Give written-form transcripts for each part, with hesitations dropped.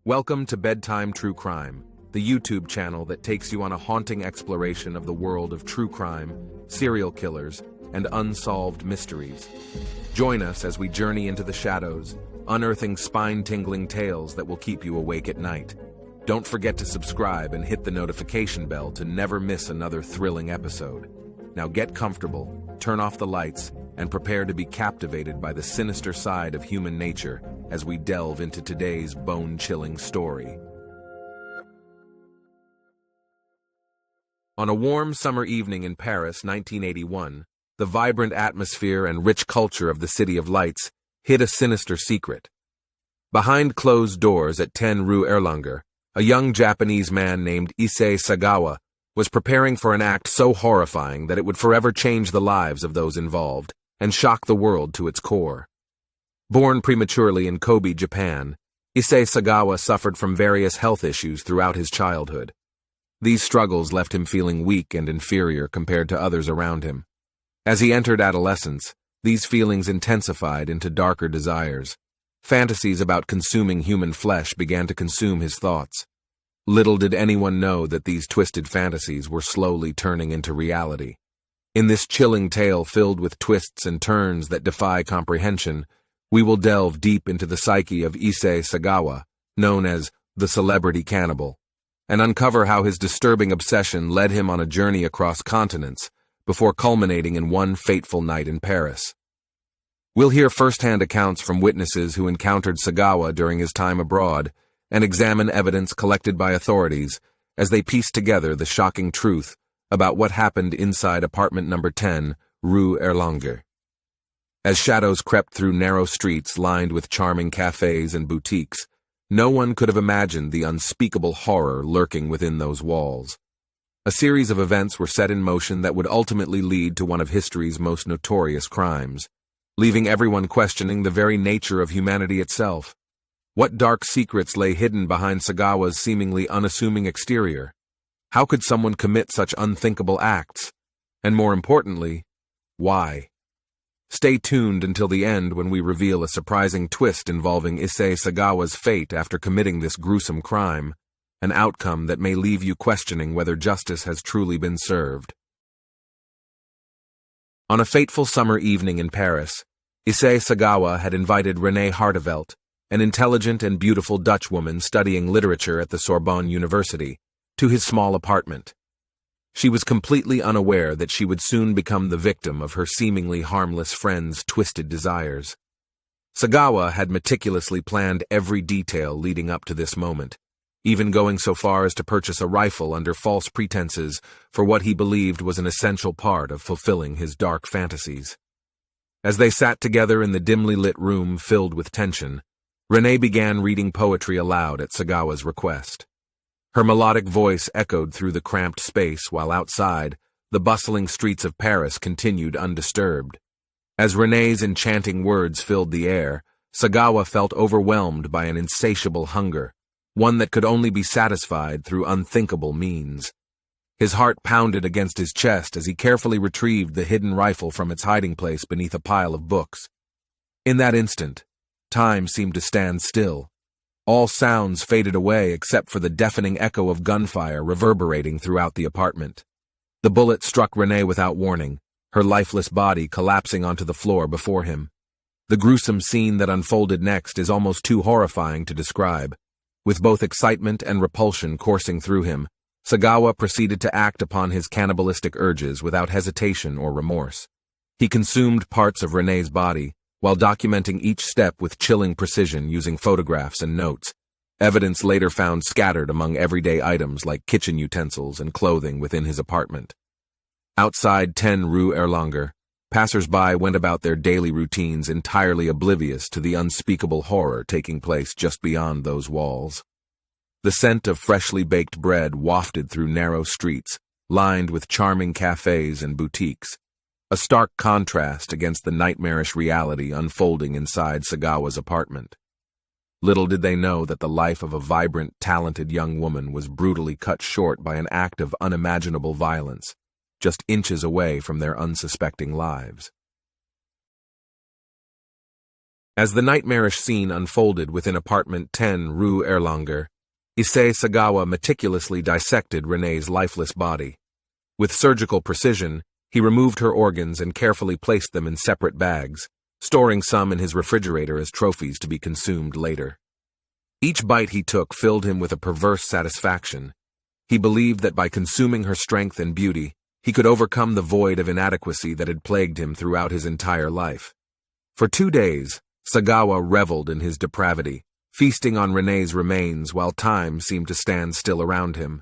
Welcome to Bedtime True Crime, the YouTube channel that takes you on a haunting exploration of the world of true crime, serial killers, and unsolved mysteries. Join us as we journey into the shadows, unearthing spine-tingling tales that will keep you awake at night. Don't forget to subscribe and hit the notification bell to never miss another thrilling episode. Now get comfortable, turn off the lights, and prepare to be captivated by the sinister side of human nature as we delve into today's bone-chilling story. On a warm summer evening in Paris, 1981, the vibrant atmosphere and rich culture of the City of Lights hid a sinister secret. Behind closed doors at 10 Rue Erlanger, a young Japanese man named Issei Sagawa was preparing for an act so horrifying that it would forever change the lives of those involved and shock the world to its core. Born prematurely in Kobe, Japan, Issei Sagawa suffered from various health issues throughout his childhood. These struggles left him feeling weak and inferior compared to others around him. As he entered adolescence, these feelings intensified into darker desires. Fantasies about consuming human flesh began to consume his thoughts. Little did anyone know that these twisted fantasies were slowly turning into reality. In this chilling tale filled with twists and turns that defy comprehension, we will delve deep into the psyche of Issei Sagawa, known as the Celebrity Cannibal, and uncover how his disturbing obsession led him on a journey across continents before culminating in one fateful night in Paris. We'll hear first-hand accounts from witnesses who encountered Sagawa during his time abroad and examine evidence collected by authorities as they piece together the shocking truth about what happened inside apartment number 10, Rue Erlanger. As shadows crept through narrow streets lined with charming cafes and boutiques, no one could have imagined the unspeakable horror lurking within those walls. A series of events were set in motion that would ultimately lead to one of history's most notorious crimes, leaving everyone questioning the very nature of humanity itself. What dark secrets lay hidden behind Sagawa's seemingly unassuming exterior? How could someone commit such unthinkable acts? And more importantly, why? Stay tuned until the end when we reveal a surprising twist involving Issei Sagawa's fate after committing this gruesome crime, an outcome that may leave you questioning whether justice has truly been served. On a fateful summer evening in Paris, Issei Sagawa had invited Renée Hartevelt, an intelligent and beautiful Dutch woman studying literature at the Sorbonne University, to his small apartment. She was completely unaware that she would soon become the victim of her seemingly harmless friend's twisted desires. Sagawa had meticulously planned every detail leading up to this moment, even going so far as to purchase a rifle under false pretenses for what he believed was an essential part of fulfilling his dark fantasies. As they sat together in the dimly lit room filled with tension, Renée began reading poetry aloud at Sagawa's request. Her melodic voice echoed through the cramped space while outside, the bustling streets of Paris continued undisturbed. As Renée's enchanting words filled the air, Sagawa felt overwhelmed by an insatiable hunger, one that could only be satisfied through unthinkable means. His heart pounded against his chest as he carefully retrieved the hidden rifle from its hiding place beneath a pile of books. In that instant, time seemed to stand still. All sounds faded away except for the deafening echo of gunfire reverberating throughout the apartment. The bullet struck Renée without warning, her lifeless body collapsing onto the floor before him. The gruesome scene that unfolded next is almost too horrifying to describe. With both excitement and repulsion coursing through him, Sagawa proceeded to act upon his cannibalistic urges without hesitation or remorse. He consumed parts of Renée's body, while documenting each step with chilling precision using photographs and notes, evidence later found scattered among everyday items like kitchen utensils and clothing within his apartment. Outside 10 Rue Erlanger, passers-by went about their daily routines entirely oblivious to the unspeakable horror taking place just beyond those walls. The scent of freshly baked bread wafted through narrow streets, lined with charming cafes and boutiques, a stark contrast against the nightmarish reality unfolding inside Sagawa's apartment. Little did they know that the life of a vibrant, talented young woman was brutally cut short by an act of unimaginable violence, just inches away from their unsuspecting lives. As the nightmarish scene unfolded within apartment 10 Rue Erlanger, Issei Sagawa meticulously dissected Renée's lifeless body. With surgical precision, he removed her organs and carefully placed them in separate bags, storing some in his refrigerator as trophies to be consumed later. Each bite he took filled him with a perverse satisfaction. He believed that by consuming her strength and beauty, he could overcome the void of inadequacy that had plagued him throughout his entire life. For 2 days, Sagawa reveled in his depravity, feasting on Renée's remains while time seemed to stand still around him.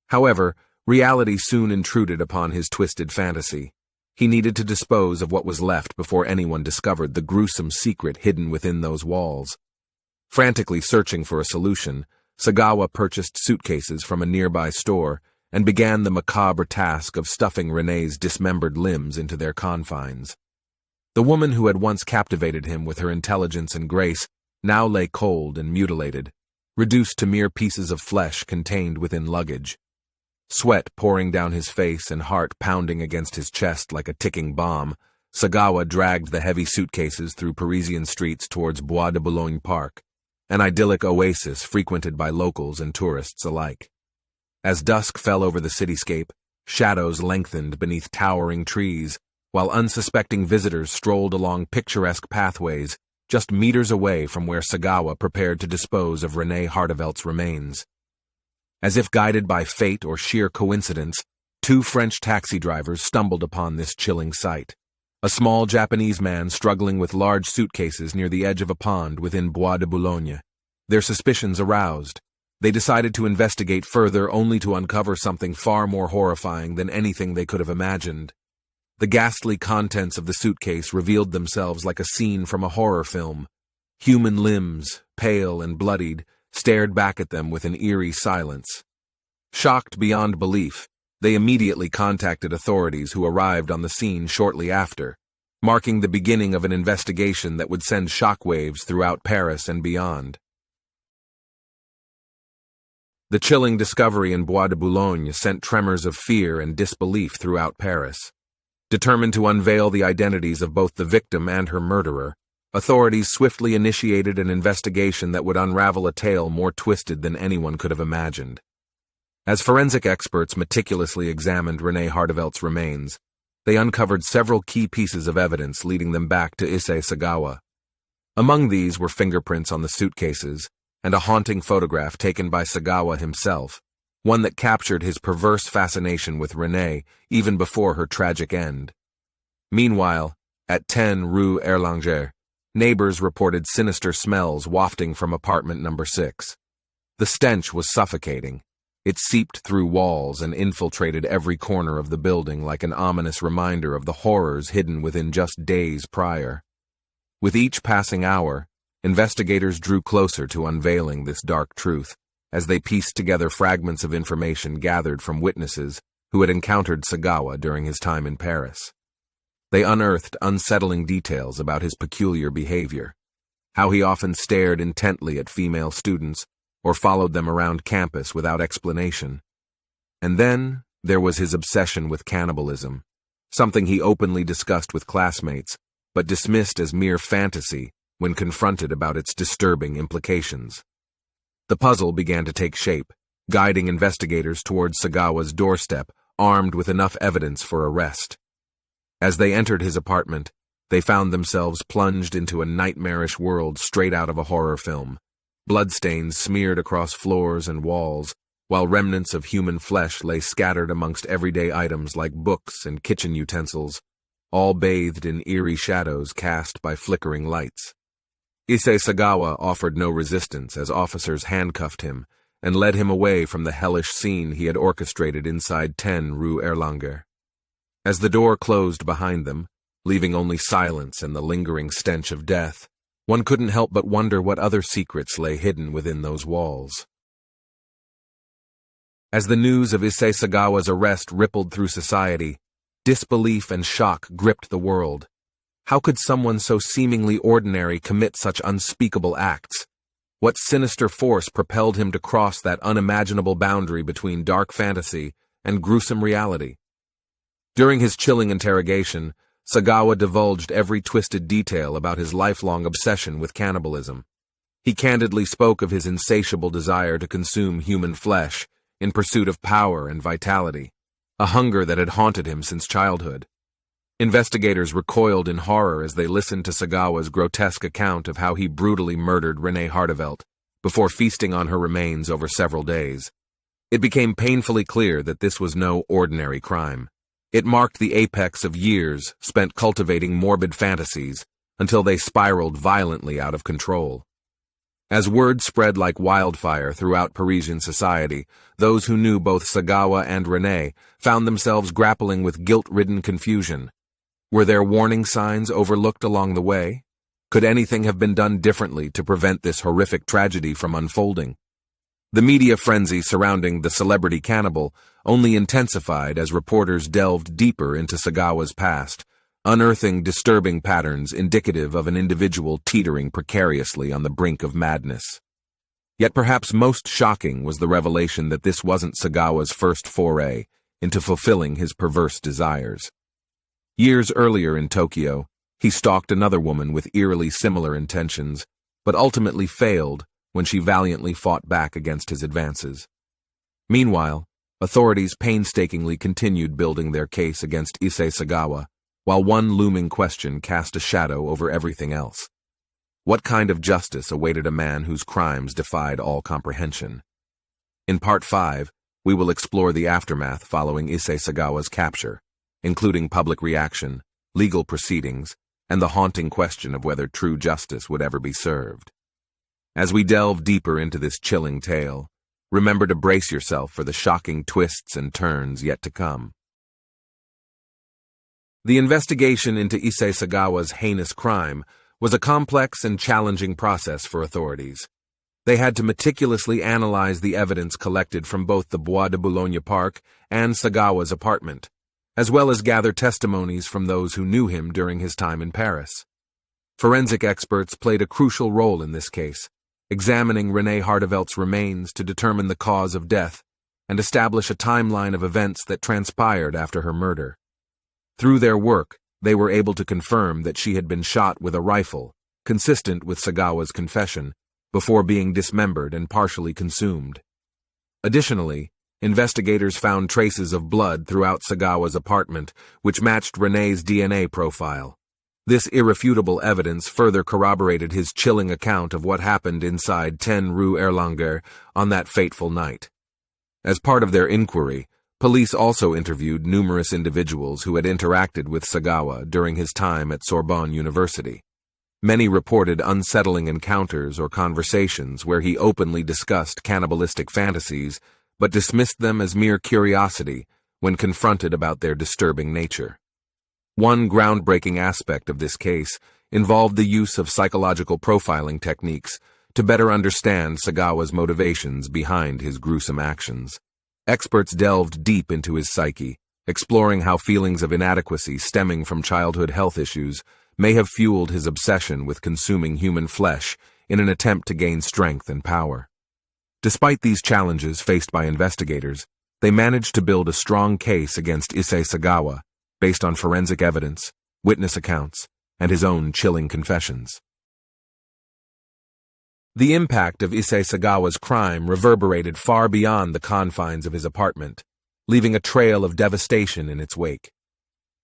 However, reality soon intruded upon his twisted fantasy. He needed to dispose of what was left before anyone discovered the gruesome secret hidden within those walls. Frantically searching for a solution, Sagawa purchased suitcases from a nearby store and began the macabre task of stuffing Renée's dismembered limbs into their confines. The woman who had once captivated him with her intelligence and grace now lay cold and mutilated, reduced to mere pieces of flesh contained within luggage. Sweat pouring down his face and heart pounding against his chest like a ticking bomb, Sagawa dragged the heavy suitcases through Parisian streets towards Bois de Boulogne Park, an idyllic oasis frequented by locals and tourists alike. As dusk fell over the cityscape, shadows lengthened beneath towering trees, while unsuspecting visitors strolled along picturesque pathways just meters away from where Sagawa prepared to dispose of René Hardevelt's remains. As if guided by fate or sheer coincidence, 2 French taxi drivers stumbled upon this chilling sight. A small Japanese man struggling with large suitcases near the edge of a pond within Bois de Boulogne. Their suspicions aroused, they decided to investigate further only to uncover something far more horrifying than anything they could have imagined. The ghastly contents of the suitcase revealed themselves like a scene from a horror film. Human limbs, pale and bloodied, stared back at them with an eerie silence. Shocked beyond belief, they immediately contacted authorities who arrived on the scene shortly after, marking the beginning of an investigation that would send shockwaves throughout Paris and beyond. The chilling discovery in Bois de Boulogne sent tremors of fear and disbelief throughout Paris. Determined to unveil the identities of both the victim and her murderer, authorities swiftly initiated an investigation that would unravel a tale more twisted than anyone could have imagined. As forensic experts meticulously examined René Hardevelt's remains, they uncovered several key pieces of evidence leading them back to Issei Sagawa. Among these were fingerprints on the suitcases and a haunting photograph taken by Sagawa himself, one that captured his perverse fascination with René even before her tragic end. Meanwhile, at 10 Rue Erlanger, neighbors reported sinister smells wafting from apartment number 6. The stench was suffocating. It seeped through walls and infiltrated every corner of the building like an ominous reminder of the horrors hidden within just days prior. With each passing hour, investigators drew closer to unveiling this dark truth, as they pieced together fragments of information gathered from witnesses who had encountered Sagawa during his time in Paris. They unearthed unsettling details about his peculiar behavior, how he often stared intently at female students or followed them around campus without explanation. And then there was his obsession with cannibalism, something he openly discussed with classmates, but dismissed as mere fantasy when confronted about its disturbing implications. The puzzle began to take shape, guiding investigators towards Sagawa's doorstep, armed with enough evidence for arrest. As they entered his apartment, they found themselves plunged into a nightmarish world straight out of a horror film. Bloodstains smeared across floors and walls, while remnants of human flesh lay scattered amongst everyday items like books and kitchen utensils, all bathed in eerie shadows cast by flickering lights. Issei Sagawa offered no resistance as officers handcuffed him and led him away from the hellish scene he had orchestrated inside 10 Rue Erlanger. As the door closed behind them, leaving only silence and the lingering stench of death, one couldn't help but wonder what other secrets lay hidden within those walls. As the news of Issei Sagawa's arrest rippled through society, disbelief and shock gripped the world. How could someone so seemingly ordinary commit such unspeakable acts? What sinister force propelled him to cross that unimaginable boundary between dark fantasy and gruesome reality? During his chilling interrogation, Sagawa divulged every twisted detail about his lifelong obsession with cannibalism. He candidly spoke of his insatiable desire to consume human flesh in pursuit of power and vitality, a hunger that had haunted him since childhood. Investigators recoiled in horror as they listened to Sagawa's grotesque account of how he brutally murdered Renee Hartevelt before feasting on her remains over several days. It became painfully clear that this was no ordinary crime. It marked the apex of years spent cultivating morbid fantasies until they spiraled violently out of control. As word spread like wildfire throughout Parisian society, those who knew both Sagawa and Renee found themselves grappling with guilt-ridden confusion. Were there warning signs overlooked along the way? Could anything have been done differently to prevent this horrific tragedy from unfolding? The media frenzy surrounding the Celebrity Cannibal only intensified as reporters delved deeper into Sagawa's past, unearthing disturbing patterns indicative of an individual teetering precariously on the brink of madness. Yet perhaps most shocking was the revelation that this wasn't Sagawa's first foray into fulfilling his perverse desires. Years earlier in Tokyo, he stalked another woman with eerily similar intentions, but ultimately failed when she valiantly fought back against his advances. Meanwhile, authorities painstakingly continued building their case against Issei Sagawa, while one looming question cast a shadow over everything else. What kind of justice awaited a man whose crimes defied all comprehension? In Part 5, we will explore the aftermath following Issei Sagawa's capture, including public reaction, legal proceedings, and the haunting question of whether true justice would ever be served. As we delve deeper into this chilling tale, remember to brace yourself for the shocking twists and turns yet to come. The investigation into Issei Sagawa's heinous crime was a complex and challenging process for authorities. They had to meticulously analyze the evidence collected from both the Bois de Boulogne Park and Sagawa's apartment, as well as gather testimonies from those who knew him during his time in Paris. Forensic experts played a crucial role in this case, examining Renee Hartevelt's remains to determine the cause of death and establish a timeline of events that transpired after her murder. Through their work, they were able to confirm that she had been shot with a rifle, consistent with Sagawa's confession, before being dismembered and partially consumed. Additionally, investigators found traces of blood throughout Sagawa's apartment, which matched Renee's DNA profile. This irrefutable evidence further corroborated his chilling account of what happened inside 10 Rue Erlanger on that fateful night. As part of their inquiry, police also interviewed numerous individuals who had interacted with Sagawa during his time at Sorbonne University. Many reported unsettling encounters or conversations where he openly discussed cannibalistic fantasies, but dismissed them as mere curiosity when confronted about their disturbing nature. One groundbreaking aspect of this case involved the use of psychological profiling techniques to better understand Sagawa's motivations behind his gruesome actions. Experts delved deep into his psyche, exploring how feelings of inadequacy stemming from childhood health issues may have fueled his obsession with consuming human flesh in an attempt to gain strength and power. Despite these challenges faced by investigators, they managed to build a strong case against Issei Sagawa based on forensic evidence, witness accounts, and his own chilling confessions. The impact of Issei Sagawa's crime reverberated far beyond the confines of his apartment, leaving a trail of devastation in its wake.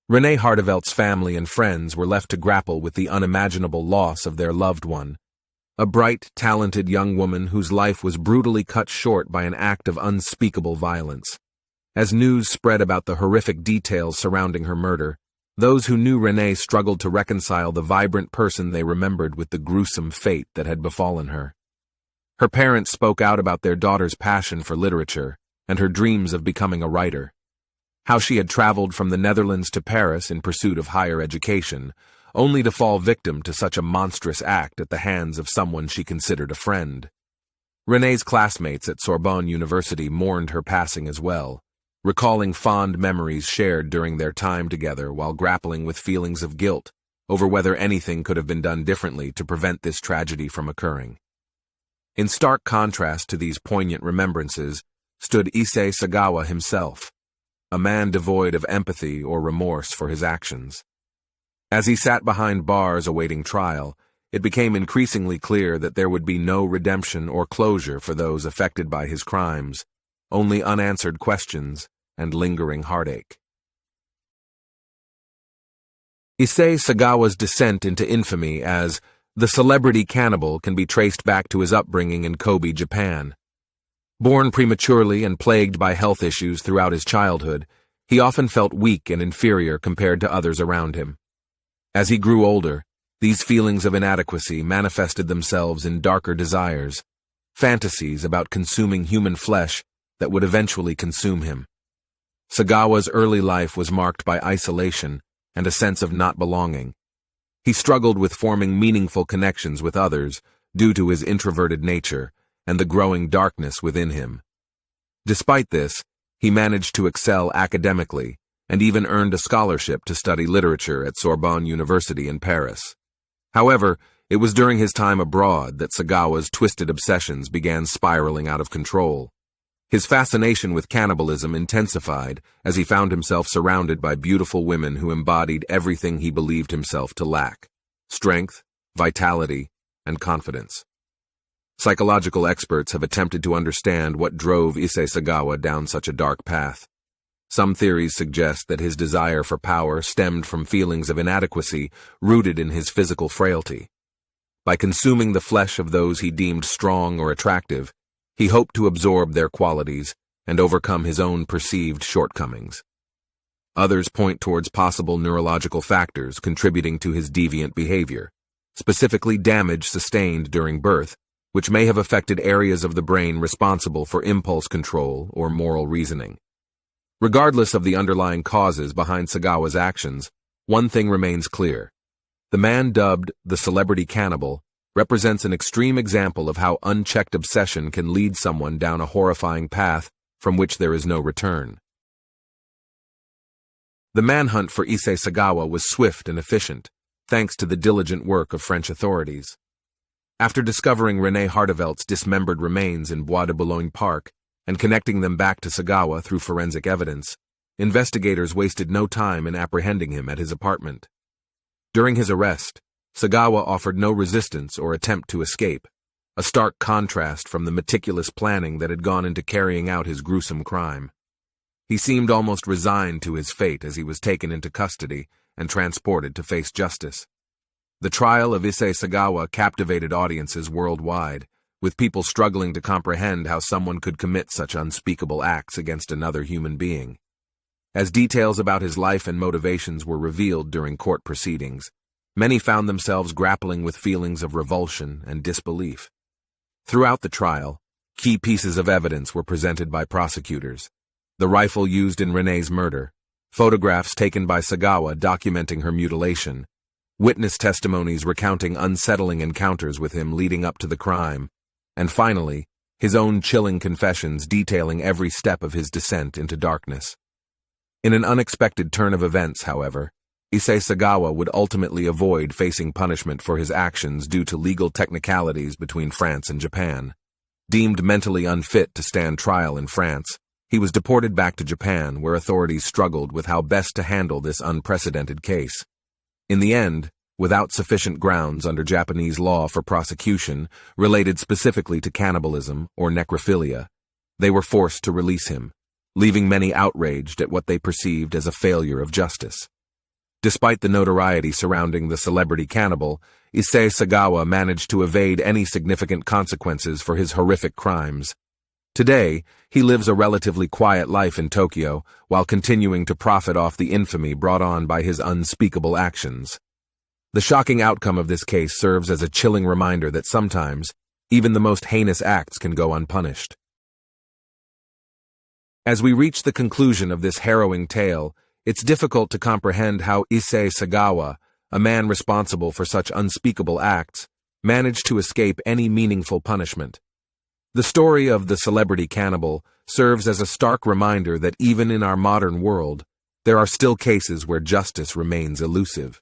Renee Hartevelt's family and friends were left to grapple with the unimaginable loss of their loved one, a bright, talented young woman whose life was brutally cut short by an act of unspeakable violence. As news spread about the horrific details surrounding her murder, those who knew Renee struggled to reconcile the vibrant person they remembered with the gruesome fate that had befallen her. Her parents spoke out about their daughter's passion for literature and her dreams of becoming a writer, how she had traveled from the Netherlands to Paris in pursuit of higher education, only to fall victim to such a monstrous act at the hands of someone she considered a friend. Renee's classmates at Sorbonne University mourned her passing as well, recalling fond memories shared during their time together while grappling with feelings of guilt over whether anything could have been done differently to prevent this tragedy from occurring. In stark contrast to these poignant remembrances stood Issei Sagawa himself, a man devoid of empathy or remorse for his actions. As he sat behind bars awaiting trial, it became increasingly clear that there would be no redemption or closure for those affected by his crimes, only unanswered questions and lingering heartache. Issei Sagawa's descent into infamy as the Celebrity Cannibal can be traced back to his upbringing in Kobe, Japan. Born prematurely and plagued by health issues throughout his childhood, he often felt weak and inferior compared to others around him. As he grew older, these feelings of inadequacy manifested themselves in darker desires, fantasies about consuming human flesh that would eventually consume him. Sagawa's early life was marked by isolation and a sense of not belonging. He struggled with forming meaningful connections with others due to his introverted nature and the growing darkness within him. Despite this, he managed to excel academically and even earned a scholarship to study literature at Sorbonne University in Paris. However, it was during his time abroad that Sagawa's twisted obsessions began spiraling out of control. His fascination with cannibalism intensified as he found himself surrounded by beautiful women who embodied everything he believed himself to lack: strength, vitality, and confidence. Psychological experts have attempted to understand what drove Issei Sagawa down such a dark path. Some theories suggest that his desire for power stemmed from feelings of inadequacy rooted in his physical frailty. By consuming the flesh of those he deemed strong or attractive, he hoped to absorb their qualities and overcome his own perceived shortcomings. Others point towards possible neurological factors contributing to his deviant behavior, specifically damage sustained during birth, which may have affected areas of the brain responsible for impulse control or moral reasoning. Regardless of the underlying causes behind Sagawa's actions, one thing remains clear. The man dubbed the Celebrity Cannibal represents an extreme example of how unchecked obsession can lead someone down a horrifying path from which there is no return. The manhunt for Issei Sagawa was swift and efficient, thanks to the diligent work of French authorities. After discovering René Hardevelt's dismembered remains in Bois de Boulogne Park and connecting them back to Sagawa through forensic evidence, investigators wasted no time in apprehending him at his apartment. During his arrest, Sagawa offered no resistance or attempt to escape, a stark contrast from the meticulous planning that had gone into carrying out his gruesome crime. He seemed almost resigned to his fate as he was taken into custody and transported to face justice. The trial of Issei Sagawa captivated audiences worldwide, with people struggling to comprehend how someone could commit such unspeakable acts against another human being. As details about his life and motivations were revealed during court proceedings, many found themselves grappling with feelings of revulsion and disbelief. Throughout the trial, key pieces of evidence were presented by prosecutors: the rifle used in René's murder, photographs taken by Sagawa documenting her mutilation, witness testimonies recounting unsettling encounters with him leading up to the crime, and finally, his own chilling confessions detailing every step of his descent into darkness. In an unexpected turn of events, however, Issei Sagawa would ultimately avoid facing punishment for his actions due to legal technicalities between France and Japan. Deemed mentally unfit to stand trial in France, he was deported back to Japan, where authorities struggled with how best to handle this unprecedented case. In the end, without sufficient grounds under Japanese law for prosecution related specifically to cannibalism or necrophilia, they were forced to release him, leaving many outraged at what they perceived as a failure of justice. Despite the notoriety surrounding the Celebrity Cannibal, Issei Sagawa managed to evade any significant consequences for his horrific crimes. Today, he lives a relatively quiet life in Tokyo while continuing to profit off the infamy brought on by his unspeakable actions. The shocking outcome of this case serves as a chilling reminder that sometimes, even the most heinous acts can go unpunished. As we reach the conclusion of this harrowing tale, it's difficult to comprehend how Issei Sagawa, a man responsible for such unspeakable acts, managed to escape any meaningful punishment. The story of the Celebrity Cannibal serves as a stark reminder that even in our modern world, there are still cases where justice remains elusive.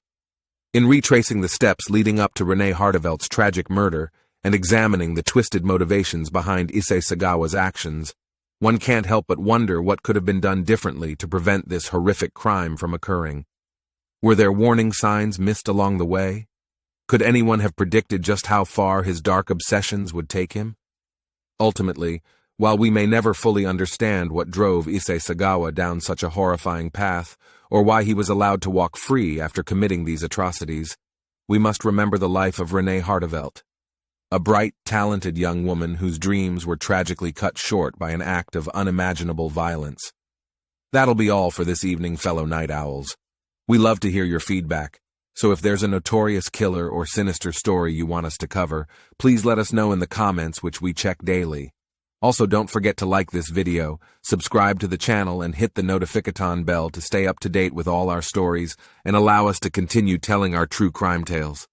In retracing the steps leading up to René Hardevelt's tragic murder and examining the twisted motivations behind Issei Sagawa's actions, one can't help but wonder what could have been done differently to prevent this horrific crime from occurring. Were there warning signs missed along the way? Could anyone have predicted just how far his dark obsessions would take him? Ultimately, while we may never fully understand what drove Issei Sagawa down such a horrifying path, or why he was allowed to walk free after committing these atrocities, we must remember the life of Renee Hartevelt, a bright, talented young woman whose dreams were tragically cut short by an act of unimaginable violence. That'll be all for this evening, fellow night owls. We love to hear your feedback, so if there's a notorious killer or sinister story you want us to cover, please let us know in the comments, which we check daily. Also, don't forget to like this video, subscribe to the channel, and hit the notification bell to stay up to date with all our stories and allow us to continue telling our true crime tales.